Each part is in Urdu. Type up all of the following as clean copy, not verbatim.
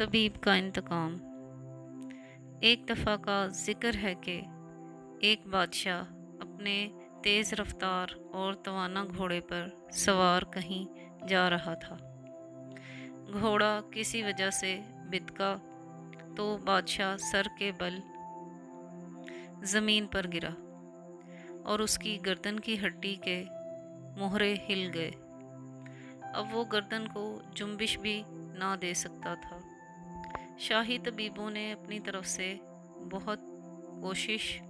طبیب کا انتقام۔ ایک دفعہ کا ذکر ہے کہ ایک بادشاہ اپنے تیز رفتار اور توانا گھوڑے پر سوار کہیں جا رہا تھا۔ گھوڑا کسی وجہ سے بتکا تو بادشاہ سر کے بل زمین پر گرا اور اس کی گردن کی ہڈی کے مہرے ہل گئے۔ اب وہ گردن کو جنبش بھی نہ دے سکتا تھا۔ شاہی طبیبوں نے اپنی طرف سے بہت کوشش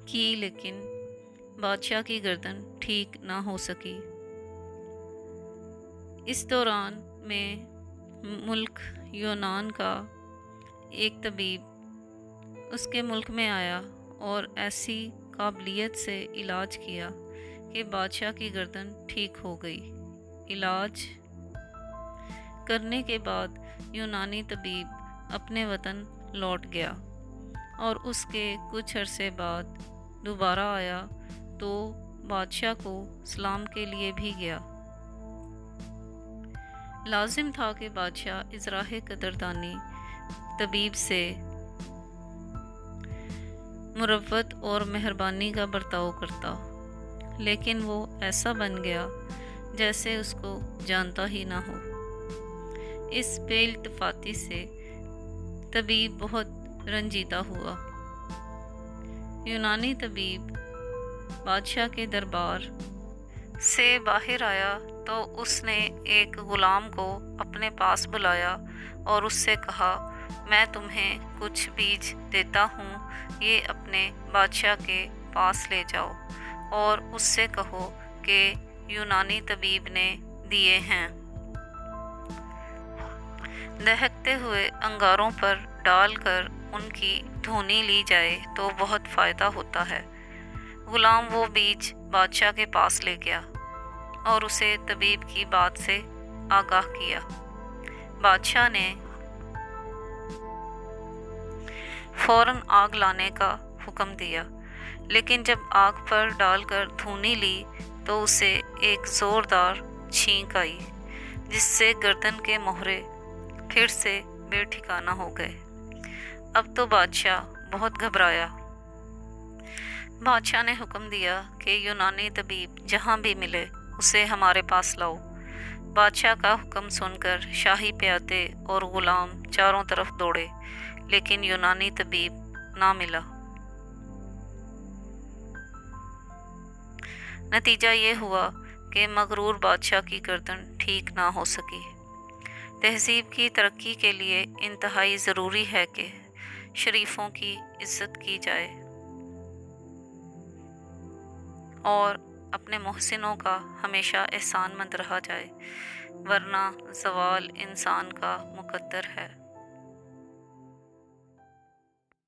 کی لیکن بادشاہ کی گردن ٹھیک نہ ہو سکی۔ اس دوران میں ملک یونان کا ایک طبیب اس کے ملک میں آیا اور ایسی قابلیت سے علاج کیا کہ بادشاہ کی گردن ٹھیک ہو گئی۔ علاج کرنے کے بعد یونانی طبیب اپنے وطن لوٹ گیا اور اس کے کچھ عرصے بعد دوبارہ آیا تو بادشاہ کو سلام کے لیے بھی گیا۔ لازم تھا کہ بادشاہ ازراہ قدردانی طبیب سے مروت اور مہربانی کا برتاؤ کرتا، لیکن وہ ایسا بن گیا جیسے اس کو جانتا ہی نہ ہو۔ اس بے التفاتی سے طبیب بہت رنجیدہ ہوا۔ یونانی طبیب بادشاہ کے دربار سے باہر آیا تو اس نے ایک غلام کو اپنے پاس بلایا اور اس سے کہا، میں تمہیں کچھ بیج دیتا ہوں، یہ اپنے بادشاہ کے پاس لے جاؤ اور اس سے کہو کہ یونانی طبیب نے دیے ہیں۔ دہکتے ہوئے انگاروں پر ڈال کر ان کی دھونی لی جائے تو بہت فائدہ ہوتا ہے۔ غلام وہ بیج بادشاہ کے پاس لے گیا اور اسے طبیب کی بات سے آگاہ کیا۔ بادشاہ نے فوراً آگ لانے کا حکم دیا، لیکن جب آگ پر ڈال کر دھونی لی تو اسے ایک زوردار چھینک آئی جس سے گردن کے مہرے پھر سے بے ٹھکانہ ہو گئے۔ اب تو بادشاہ بہت گھبرایا۔ بادشاہ نے حکم دیا کہ یونانی طبیب جہاں بھی ملے اسے ہمارے پاس لاؤ۔ بادشاہ کا حکم سن کر شاہی پیادے اور غلام چاروں طرف دوڑے، لیکن یونانی طبیب نہ ملا۔ نتیجہ یہ ہوا کہ مغرور بادشاہ کی گردن ٹھیک نہ ہو سکی۔ تہذیب کی ترقی کے لیے انتہائی ضروری ہے کہ شریفوں کی عزت کی جائے اور اپنے محسنوں کا ہمیشہ احسان مند رہا جائے، ورنہ زوال انسان کا مقدر ہے۔